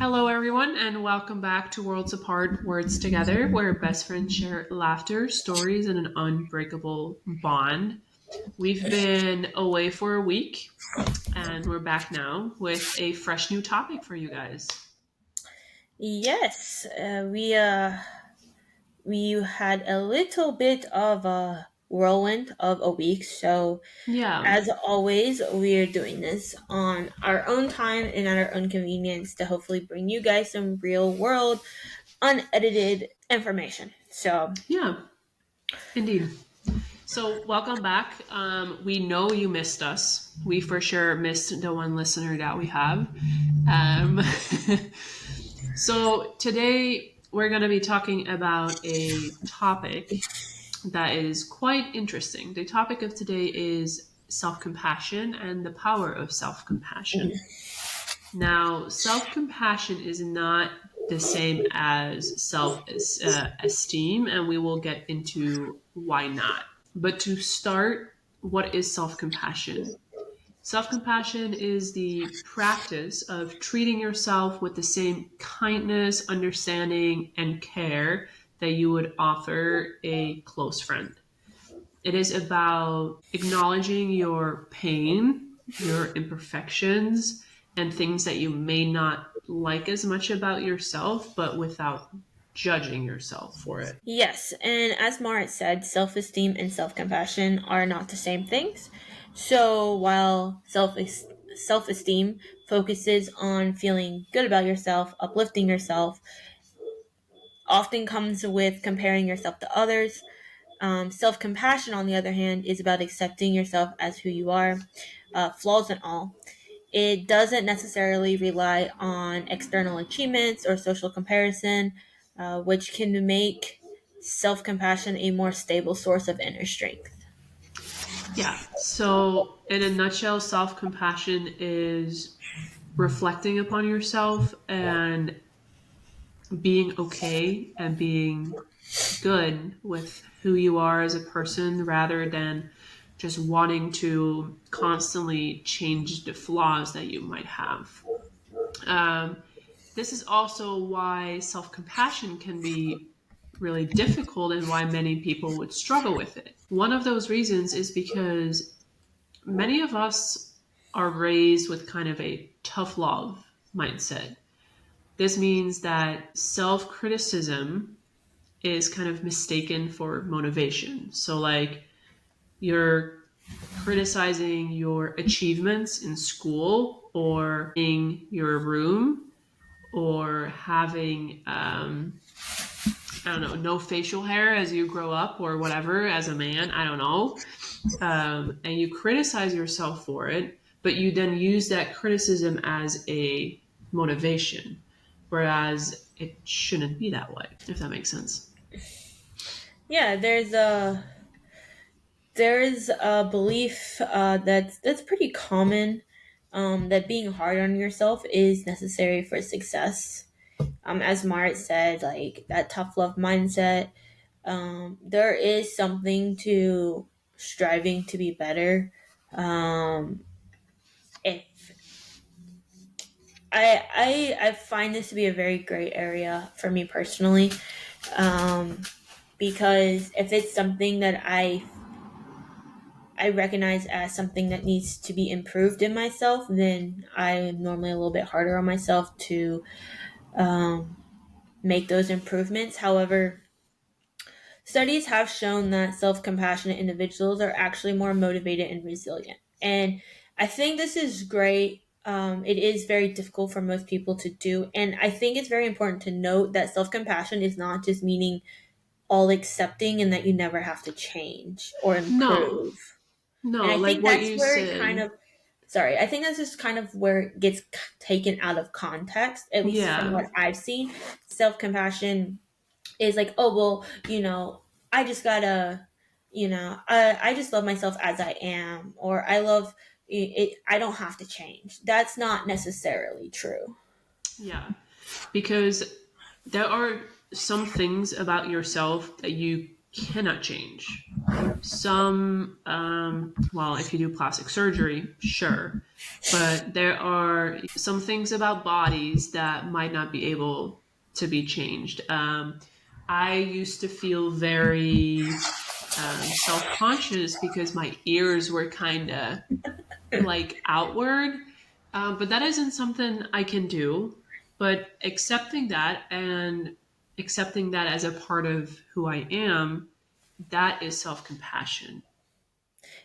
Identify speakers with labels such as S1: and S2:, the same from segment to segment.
S1: Hello, everyone, and welcome back to Worlds Apart, Words Together, where best friends share laughter, stories, and an unbreakable bond. We've been away for a week, and we're back now with a fresh new topic for you guys.
S2: Yes, we had a little bit of a whirlwind of a week. So,
S1: Yeah,
S2: as always, we're doing this on our own time and at our own convenience to hopefully bring you guys some real world, unedited information. So,
S1: yeah, indeed. So, welcome back. We know you missed us. We for sure missed the one listener that we have. Um, so, today we're going to be talking about a topic that is quite interesting. The topic of today is self compassion and the power of self compassion. Now, self compassion is not the same as self esteem, and we will get into why not. But to start, what is self compassion? Self compassion is the practice of treating yourself with the same kindness, understanding, and care that you would offer a close friend. It is about acknowledging your pain, your imperfections, and things that you may not like as much about yourself, but without judging yourself for it.
S2: yes, and as Marit said, self esteem and self compassion are not the same things. So, while self esteem focuses on feeling good about yourself, uplifting yourself, often comes with comparing yourself to others. Self compassion, on the other hand, is about accepting yourself as who you are, flaws and all. It doesn't necessarily rely on external achievements or social comparison, which can make self compassion a more stable source of inner strength.
S1: Yeah. So, in a nutshell, self compassion is reflecting upon yourself and being okay and being good with who you are as a person rather than just wanting to constantly change the flaws that you might have. Um, this is also why self compassion can be really difficult and why many people would struggle with it. One of those reasons is because many of us are raised with kind of a tough love mindset. This means that self criticism is kind of mistaken for motivation. So, like, you're criticizing your achievements in school or in your room or having, I don't know, no facial hair as you grow up or whatever as a man, I don't know. And you criticize yourself for it, but you then use that criticism as a motivation, whereas it shouldn't be that way, if that makes sense.
S2: Yeah, there's a belief that's pretty common, that being hard on yourself is necessary for success. As Marit said, like that tough love mindset. There is something to striving to be better. Um, if I find this to be a very great area for me personally, um, because if it's something that I recognize as something that needs to be improved in myself, then I am normally a little bit harder on myself to um, make those improvements. However, studies have shown that self compassionate individuals are actually more motivated and resilient. And I think this is great. It is very difficult for most people to do. And I think it's very important to note that self compassion is not just meaning all accepting and that you never have to change or
S1: No,
S2: improve. And
S1: no,
S2: I
S1: like
S2: think
S1: what
S2: that's
S1: you
S2: where it kind
S1: said.
S2: of, sorry, I think that's just kind of where it gets taken out of context, at least from
S1: Yeah,
S2: what I've seen. Self compassion is like, oh, well, I just gotta, I just love myself as I am, or I love it, I don't have to change. That's not necessarily true.
S1: yeah. Because there are some things about yourself that you cannot change. Some, well, if you do plastic surgery, sure. But there are some things about bodies that might not be able to be changed. I used to feel very self conscious because my ears were kind of like outward. But that isn't something I can do. But accepting that and accepting that as a part of who I am, that is self compassion.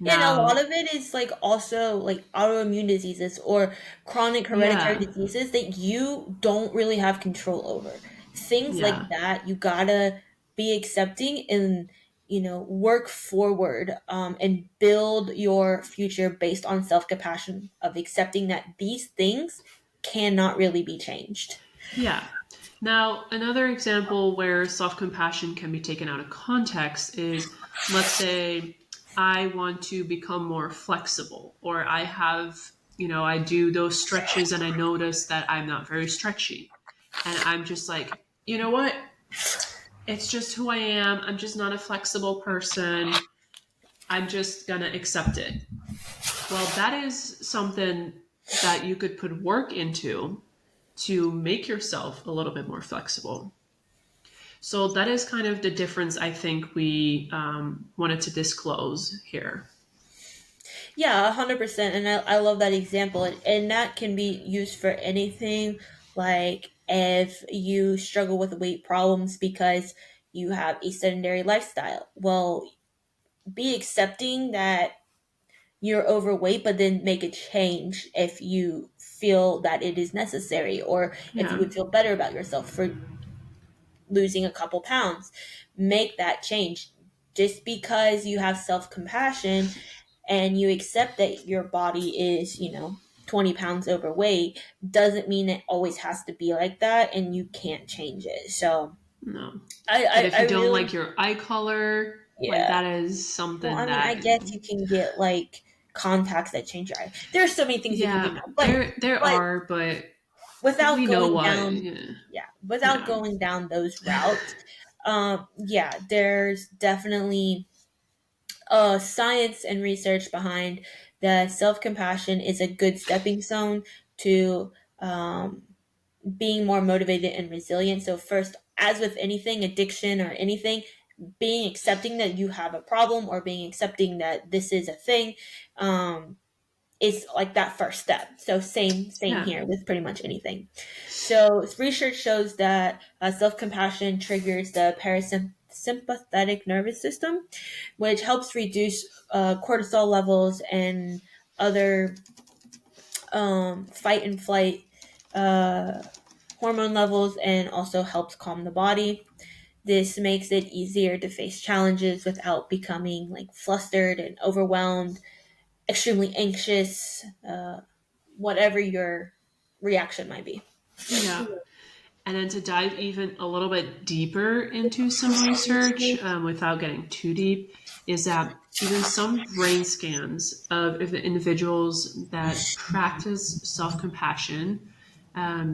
S2: And a lot
S1: Now,
S2: of it is like also like autoimmune diseases or chronic hereditary
S1: yeah,
S2: diseases that you don't really have control over. Things like
S1: yeah,
S2: that, you gotta be accepting and work forward, and build your future based on self compassion of accepting that these things cannot really be changed.
S1: yeah. Now, another example where self compassion can be taken out of context is, let's say I want to become more flexible, or I have, I do those stretches and I notice that I'm not very stretchy. And I'm just like, you know what? It's just who I am. I'm just not a flexible person. I'm just going to accept it. Well, that is something that you could put work into to make yourself a little bit more flexible. So that is kind of the difference I think we wanted to disclose here.
S2: Yeah, 100%. And I love that example. And that can be used for anything. Like if you struggle with weight problems because you have a sedentary lifestyle, well, be accepting that you're overweight, but then make a change if you feel that it is necessary, or if you
S1: Yeah,
S2: would feel better about yourself for losing a couple pounds. Make that change. Just because you have self compassion and you accept that your body is, 20 pounds overweight, doesn't mean it always has to be like that and you can't change it. So
S1: no.
S2: I,
S1: But
S2: I,
S1: if
S2: I
S1: you don't
S2: really,
S1: like your eye color, like
S2: yeah.
S1: that is
S2: Well,
S1: something
S2: I mean, I
S1: that,
S2: guess you can get like contacts that change your eye. There are so many things you can do
S1: yeah,
S2: now,
S1: there
S2: but
S1: are, but
S2: without
S1: we know
S2: going
S1: what.
S2: down,
S1: Yeah,
S2: yeah, without
S1: yeah,
S2: going down those routes, yeah, there's definitely science and research behind that self compassion is a good stepping stone to being more motivated and resilient. So, first, as with anything, addiction or anything, being accepting that you have a problem or being accepting that this is a thing, is like that first step. So, same
S1: yeah,
S2: here with pretty much anything. So, research shows that self compassion triggers the parasympathetic nervous system, which helps reduce cortisol levels and other fight and flight uh, hormone levels, and also helps calm the body. This makes it easier to face challenges without becoming like flustered and overwhelmed, extremely anxious, whatever your reaction might be.
S1: yeah. And then to dive even a little bit deeper into some research, without getting too deep, is that even some brain scans of the individuals that practice self compassion,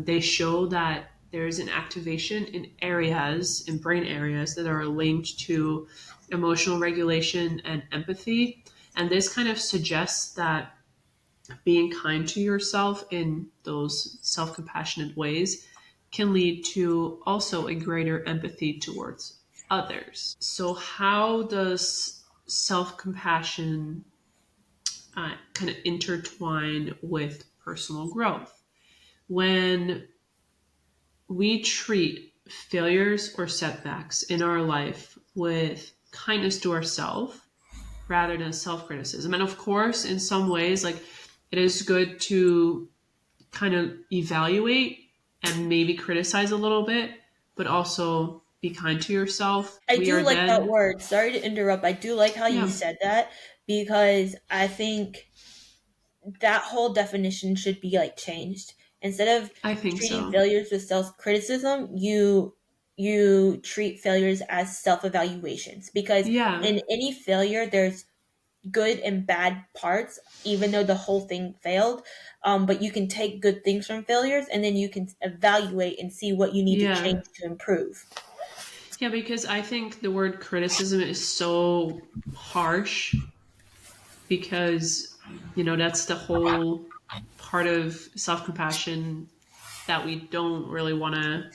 S1: they show that there is an activation in brain areas that are linked to emotional regulation and empathy. And this kind of suggests that being kind to yourself in those self compassionate ways can lead to also a greater empathy towards others. So, how does self compassion kind of intertwine with personal growth? When we treat failures or setbacks in our life with kindness to ourselves rather than self criticism, and of course, in some ways, like it is good to kind of evaluate and maybe criticize a little bit, but also be kind to yourself.
S2: I
S1: We
S2: do
S1: are
S2: like that
S1: then,
S2: word. Sorry to interrupt. I do like how you
S1: yeah,
S2: said that because I think that whole definition should be like changed. Instead of
S1: I think
S2: treating
S1: so.
S2: failures with self-criticism, you treat failures as self-evaluations, because
S1: Yeah,
S2: in any failure there's good and bad parts, even though the whole thing failed. But you can take good things from failures and then you can evaluate and see what you need to
S1: yeah.
S2: change to improve.
S1: Yeah, because I think the word criticism is so harsh because, that's the whole part of self compassion that we don't really want to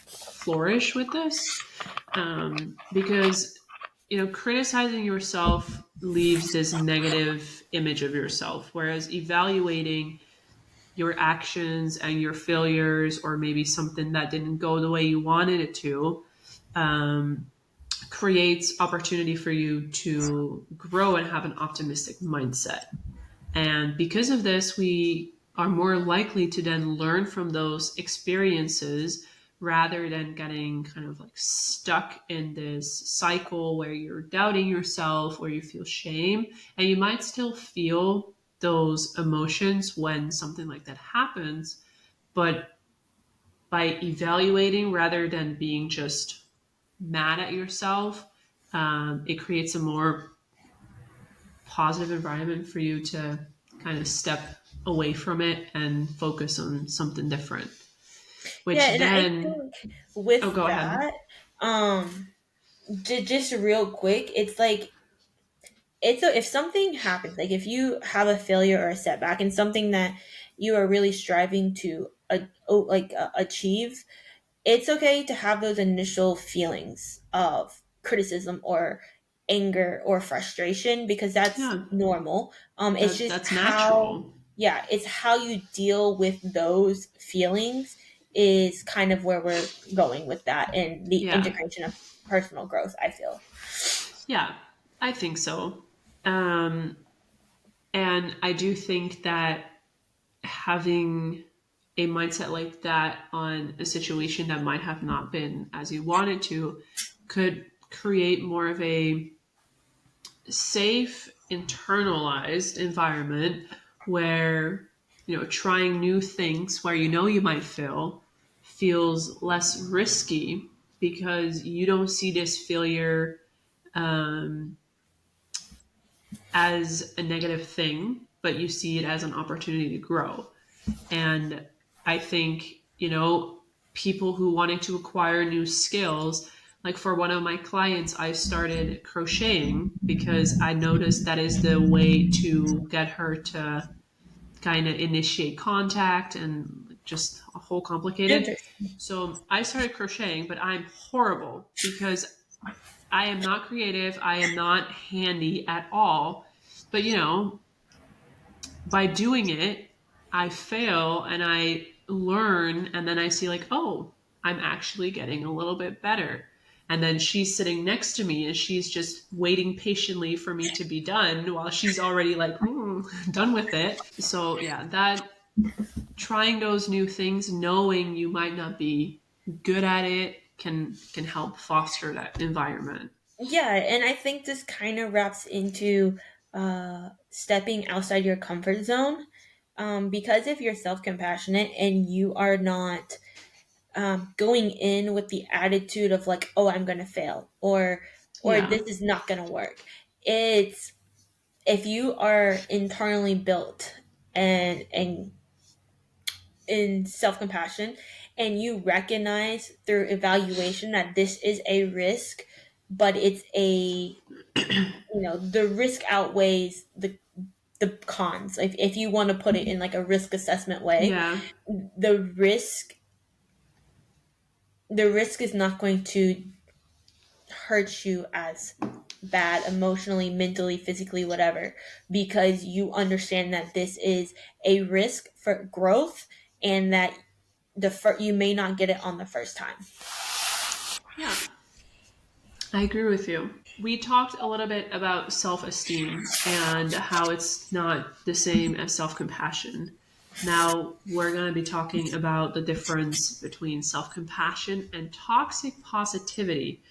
S1: flourish with this. Because, criticizing yourself leaves this negative image of yourself, whereas evaluating your actions and your failures, or maybe something that didn't go the way you wanted it to, um, creates opportunity for you to grow and have an optimistic mindset. And because of this, we are more likely to then learn from those experiences rather than getting kind of like stuck in this cycle where you're doubting yourself or you feel shame. And you might still feel those emotions when something like that happens, but by evaluating rather than being just mad at yourself, it creates a more positive environment for you to kind of step away from it and focus on something different.
S2: Yeah,
S1: Which
S2: and I
S1: then,
S2: think with
S1: oh, go ahead.
S2: that, um, just real quick, it's like if something happens, like if you have a failure or a setback and something that you are really striving to achieve, it's okay to have those initial feelings of criticism or anger or frustration because that's
S1: Yeah,
S2: normal. It's just
S1: that's
S2: how,
S1: natural.
S2: yeah, it's how you deal with those feelings is kind of where we're going with that and the
S1: Yeah,
S2: integration of personal growth, I feel.
S1: yeah, I think so. Um, and I do think that having a mindset like that on a situation that might have not been as you wanted to could create more of a safe, internalized environment where, trying new things where you might fail feels less risky because you don't see this failure um, as a negative thing, but you see it as an opportunity to grow. And I think, people who wanted to acquire new skills, like for one of my clients, I started crocheting because I noticed that is the way to get her to kind of initiate contact and just a whole complicated.
S2: Interesting.
S1: So I started crocheting, but I'm horrible because I am not creative. I am not handy at all. But, by doing it, I fail and I learn, and then I see, like, oh, I'm actually getting a little bit better. And then she's sitting next to me and she's just waiting patiently for me to be done while she's already like, done with it. So, yeah, that trying those new things, knowing you might not be good at it, can help foster that environment.
S2: Yeah, and I think this kind of wraps into stepping outside your comfort zone. Because if you're self compassionate and you are not going in with the attitude of like, oh, I'm gonna fail, or
S1: Yeah.
S2: this is not gonna work. It's if you are internally built and in self compassion, and you recognize through evaluation that this is a risk, but it's a the risk outweighs the cons. If you want to put it in like a risk assessment way,
S1: Yeah.
S2: the risk the risk is not going to hurt you as bad emotionally, mentally, physically, whatever, because you understand that this is a risk for growth and that you may not get it on the first time.
S1: Yeah. I agree with you. We talked a little bit about self esteem and how it's not the same as self compassion. Now, we're going to be talking about the difference between self compassion and toxic positivity.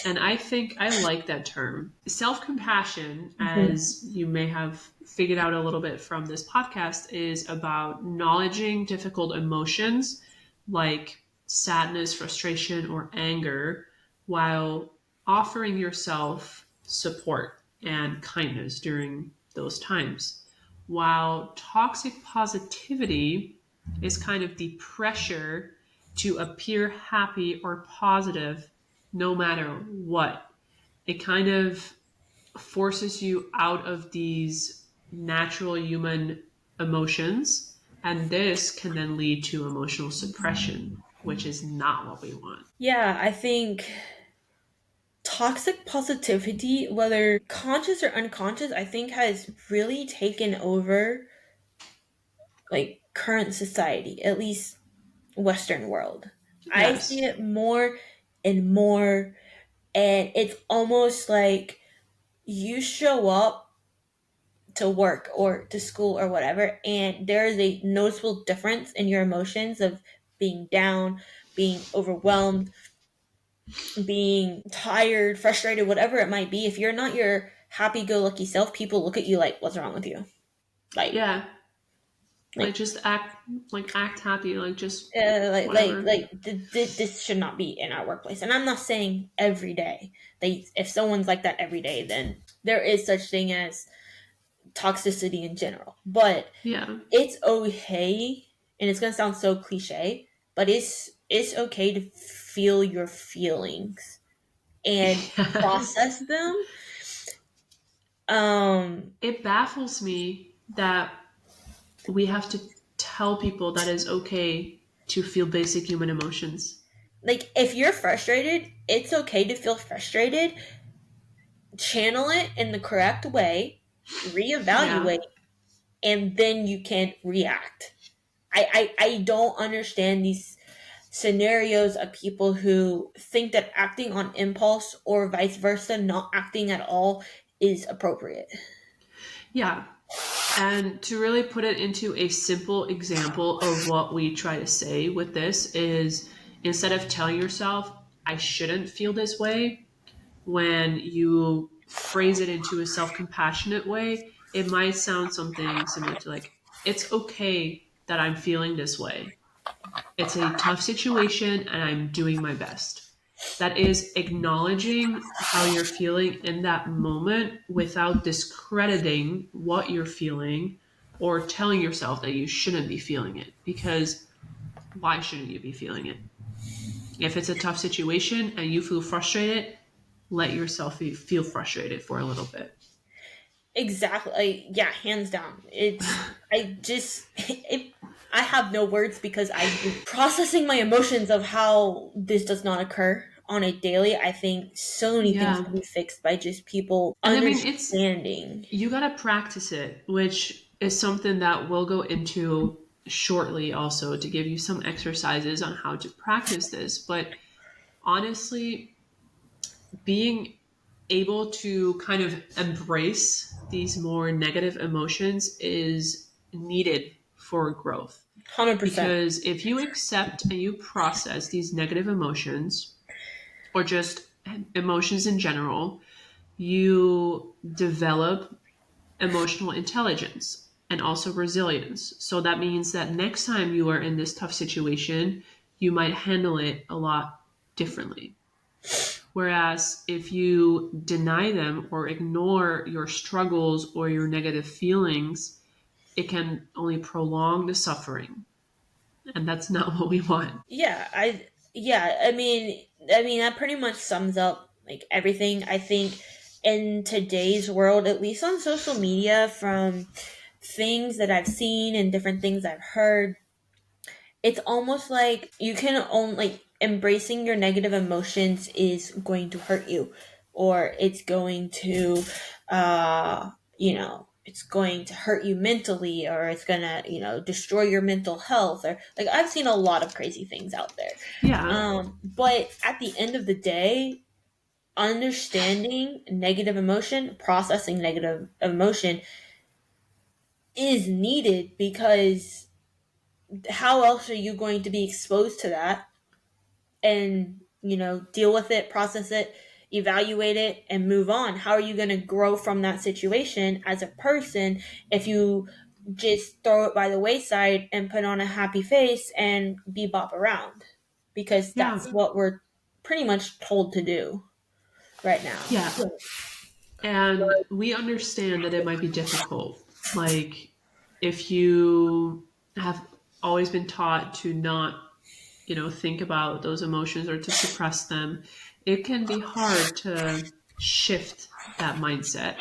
S1: And I think I like that term. Self compassion,
S2: Mhm.
S1: as you may have figured out a little bit from this podcast, is about acknowledging difficult emotions like sadness, frustration, or anger while offering yourself support and kindness during those times. While toxic positivity is kind of the pressure to appear happy or positive no matter what. It kind of forces you out of these natural human emotions, and this can then lead to emotional suppression, which is not what we want.
S2: Yeah, I think toxic positivity, whether conscious or unconscious, I think has really taken over like current society, at least Western world. I see
S1: Yes.
S2: it more and more, and it's almost like you show up to work or to school or whatever, and there is a noticeable difference in your emotions of being down, being overwhelmed, being tired, frustrated, whatever it might be. If you're not your happy go lucky self, people look at you like, what's wrong with you? Like,
S1: Yeah. Like
S2: like,
S1: just act happy, like just
S2: like,
S1: whatever.
S2: this should not be in our workplace. And I'm not saying every day. If someone's like that every day, then there is such thing as toxicity in general. But
S1: Yeah.
S2: it's okay, and it's gonna sound so cliche, but it's okay to feel your feelings and
S1: Yes.
S2: process them. Um,
S1: It baffles me that we have to tell people that it's okay to feel basic human emotions.
S2: like if you're frustrated, it's okay to feel frustrated. Channel it in the correct way,
S1: Yeah.
S2: reevaluate, and then you can react. I don't understand these scenarios of people who think that acting on impulse or vice versa, not acting at all, is appropriate.
S1: Yeah. And to really put it into a simple example of what we try to say with this is instead of telling yourself, I shouldn't feel this way, when you phrase it into a self compassionate way, it might sound something similar to like, it's okay that I'm feeling this way. It's a tough situation and I'm doing my best. That is acknowledging how you're feeling in that moment without discrediting what you're feeling or telling yourself that you shouldn't be feeling it. Because why shouldn't you be feeling it? If it's a tough situation and you feel frustrated, let yourself feel frustrated for a little bit.
S2: Exactly. Yeah, hands down. I just, I have no words because processing my emotions of how this does not occur on a daily. I think so many things
S1: Yeah.
S2: can be fixed by just people
S1: And I mean, it's,
S2: understanding.
S1: you got to practice it, which is something that we'll go into shortly also to give you some exercises on how to practice this. But honestly, being able to kind of embrace these more negative emotions is needed for growth.
S2: 100%.
S1: Because if you accept and you process these negative emotions, or just emotions in general, you develop emotional intelligence and also resilience. So that means that next time you are in this tough situation, you might handle it a lot differently. Whereas if you deny them or ignore your struggles or your negative feelings, it can only prolong the suffering. And that's not what we want.
S2: Yeah, I mean that pretty much sums up like everything. I think in today's world, at least on social media, from things that I've seen and different things I've heard, it's almost like you can only like embracing your negative emotions is going to hurt you, or it's going to it's going to hurt you mentally, or it's gonna destroy your mental health, or like I've seen a lot of crazy things out there.
S1: Yeah.
S2: But at the end of the day, understanding negative emotion, processing negative emotion is needed, because how else are you going to be exposed to that and deal with it, process it, evaluate it, and move on? How are you going to grow from that situation as a person if you just throw it by the wayside and put on a happy face and bebop around? Because
S1: Yeah.
S2: that's what we're pretty much told to do right now.
S1: Yeah. And we understand that it might be difficult. Like, if you have always been taught to not think about those emotions or to suppress them, it can be hard to shift that mindset.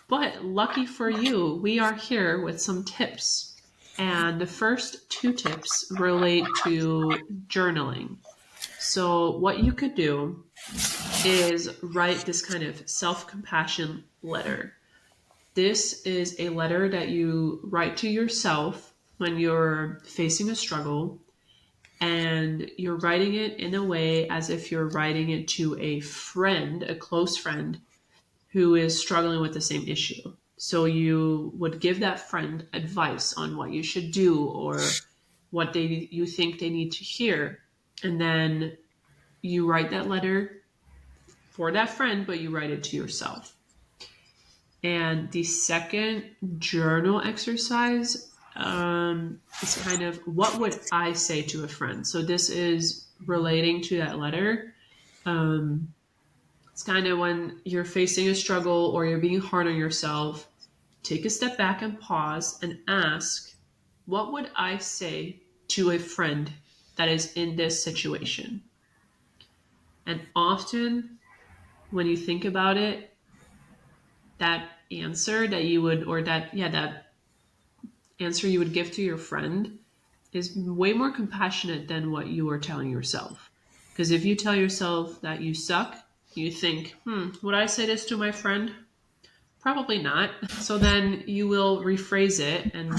S1: But lucky for you, we are here with some tips. And the first two tips relate to journaling. So, what you could do is write this kind of self compassion letter. This is a letter that you write to yourself when you're facing a struggle, and you're writing it in a way as if you're writing it to a friend, a close friend who is struggling with the same issue. So you would give that friend advice on what you should do or what you think they need to hear. And then you write that letter for that friend, but you write it to yourself. And the second journal exercise is kind of, what would I say to a friend? So this is relating to that letter. It's kind of when you're facing a struggle or you're being hard on yourself, take a step back and pause and ask, what would I say to a friend that is in this situation? And often when you think about it, that answer that you would, or that answer you would give to your friend is way more compassionate than what you are telling yourself. Because if you tell yourself that you suck, you think, would I say this to my friend? Probably not. So then you will rephrase it and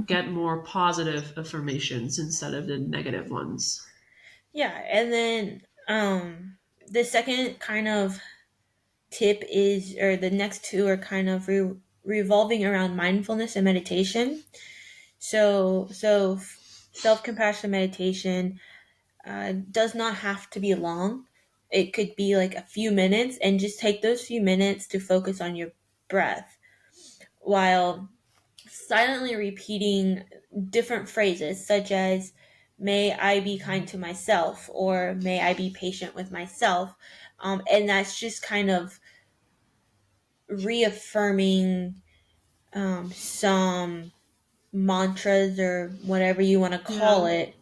S1: get more positive affirmations instead of the negative ones.
S2: Yeah, and then the second kind of tip is, or the next two are kind of revolving around mindfulness and meditation. So self-compassion meditation does not have to be long. It could be like a few minutes, and just take those few minutes to focus on your breath while silently repeating different phrases such as, may I be kind to myself, or may I be patient with myself. And that's just kind of reaffirming some mantras or whatever you want to call
S1: Yeah.
S2: it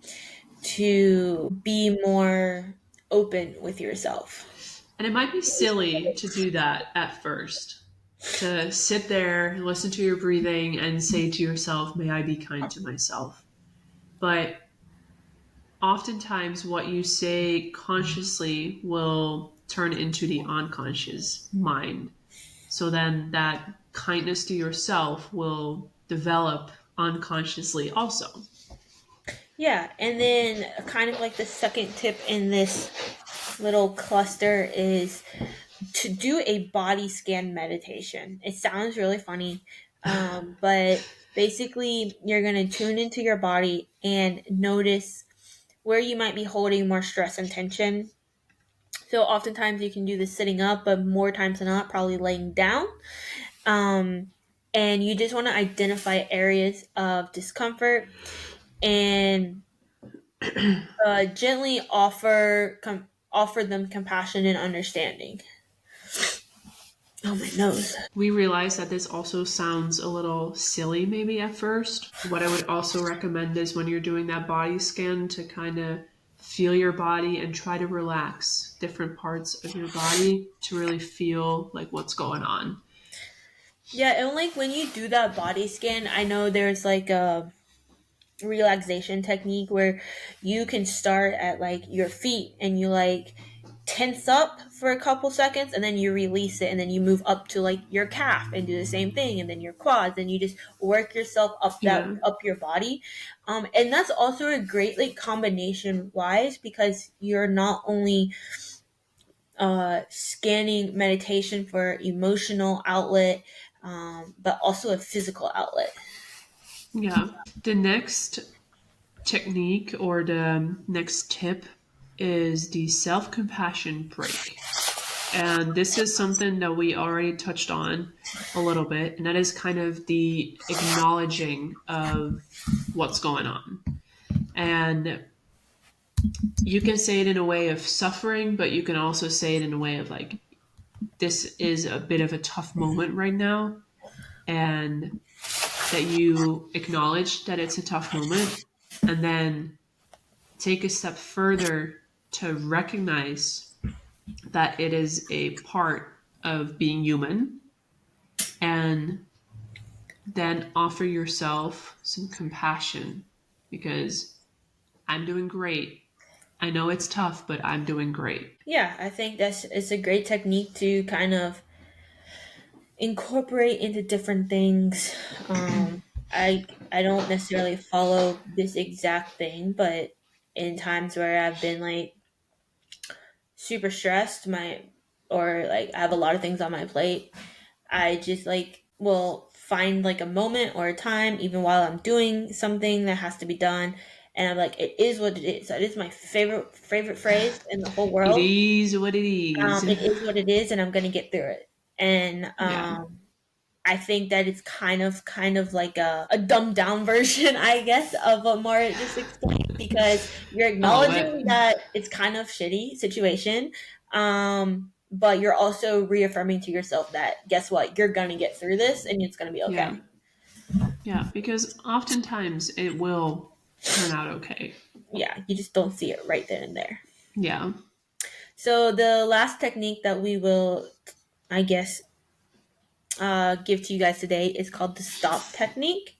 S2: to be more open with yourself.
S1: And it might be silly to do that at first, to sit there, listen to your breathing, and say to yourself, may I be kind to myself. But oftentimes, what you say consciously will turn into the unconscious mind. So then that kindness to yourself will develop unconsciously also.
S2: Yeah, and then kind of like the second tip in this little cluster is to do a body scan meditation. It sounds really funny, but basically, you're going to tune into your body and notice where you might be holding more stress and tension. So, oftentimes, you can do this sitting up, but more times than not, probably laying down. Um, and you just want to identify areas of discomfort and gently offer them compassion and understanding. Oh, my nose.
S1: We realize that this also sounds a little silly maybe at first. What I would also recommend is when you're doing that body scan to kind of feel your body and try to relax different parts of your body to really feel like what's going on.
S2: Yeah, and like when you do that body scan, I know there's like a relaxation technique where you can start at like your feet and you like tense up for a couple seconds and then you release it, and then you move up to like your calf and do the same thing, and then your quads, and you just work yourself
S1: Yeah.
S2: up your body. And that's also a great like combination wise, because you're not only scanning meditation for emotional outlet, but also a physical outlet.
S1: Yeah. The next technique or the next tip is the self compassion break. And this is something that we already touched on a little bit, and that is kind of the acknowledging of what's going on. And you can say it in a way of suffering, but you can also say it in a way of like, this is a bit of a tough moment right now, and that you acknowledge that it's a tough moment, and then take a step further to recognize that it is a part of being human, and then offer yourself some compassion, because I'm doing great. I know it's tough, but I'm doing great.
S2: Yeah, I think it's a great technique to kind of incorporate into different things. I don't necessarily follow this exact thing, but in times where I've been like super stressed, or like I have a lot of things on my plate, I just like will find like a moment or a time, even while I'm doing something that has to be done, and I'm like, it is what it is. That is my favorite phrase in the whole
S1: It
S2: world.
S1: is what it is.
S2: It is what it is, and I'm gonna get through it. And
S1: Yeah.
S2: I think that it's kind of like a dumbed down version, I guess, of what Mara just explained, because you're
S1: Oh, but
S2: acknowledging that it's kind of shitty situation, but you're also reaffirming to yourself that guess what, you're gonna get through this, and it's gonna be
S1: yeah.
S2: okay.
S1: Yeah, because oftentimes it will turn out okay.
S2: Yeah, you just don't see it right then and there.
S1: Yeah.
S2: So the last technique that we will, I guess, give to you guys today is called the stop technique.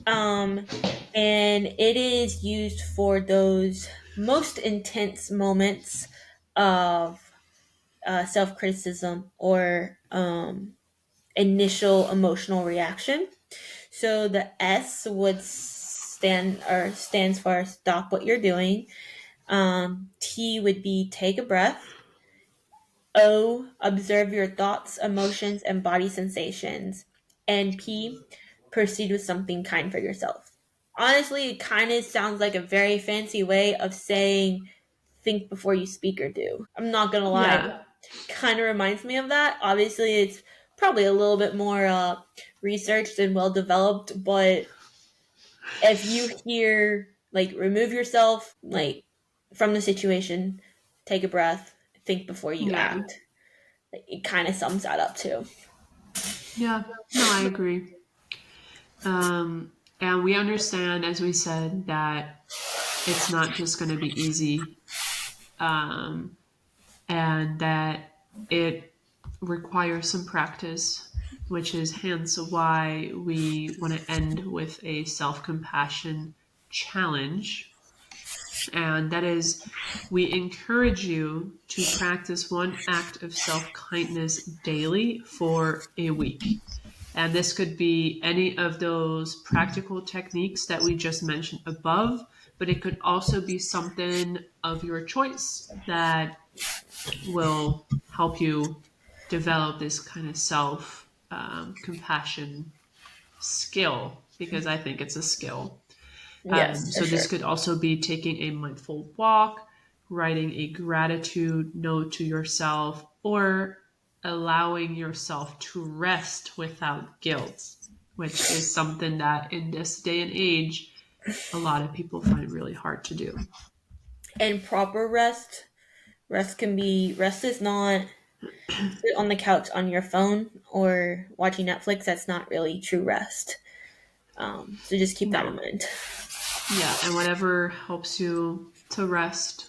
S2: Um, and it is used for those most intense moments of self criticism or initial emotional reaction. So the S would stands for stop what you're doing. T would be take a breath. O, observe your thoughts, emotions, and body sensations. And P, proceed with something kind for yourself. Honestly, it kind of sounds like a very fancy way of saying think before you speak or do. I'm not gonna lie,
S1: Yeah.
S2: kind of reminds me of that. Obviously, it's probably a little bit more researched and well developed, but if you hear like remove yourself like from the situation, take a breath, think before you
S1: Yeah.
S2: act, it kind of sums that up too.
S1: Yeah. No, I agree. And we understand, as we said, that it's not just going to be easy, and that it requires some practice, which is hence why we want to end with a self compassion challenge. And that is, we encourage you to practice one act of self kindness daily for a week. And this could be any of those practical techniques that we just mentioned above, but it could also be something of your choice that will help you develop this kind of self compassion skill, because I think it's a skill.
S2: Yes, for
S1: So this
S2: sure.
S1: could also be taking a mindful walk, writing a gratitude note to yourself, or allowing yourself to rest without guilt, which is something that in this day and age, a lot of people find really hard to do.
S2: And proper rest. Rest is not sit on the couch on your phone or watching Netflix. That's not really true rest. So just keep that in
S1: No.
S2: mind.
S1: Yeah, and whatever helps you to rest.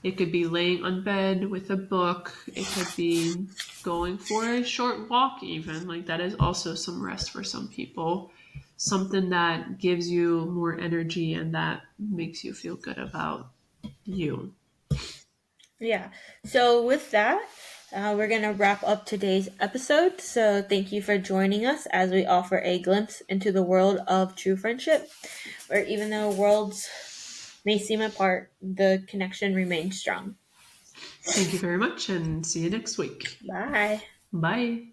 S1: It could be laying on bed with a book. It could be going for a short walk, even. Like, that is also some rest for some people. Something that gives you more energy and that makes you feel good about you.
S2: Yeah. So with that, we're gonna wrap up today's episode. So thank you for joining us as we offer a glimpse into the world of true friendship, where even though worlds may seem apart, the connection remains strong.
S1: Thank you very much and see you next week.
S2: Bye.
S1: Bye.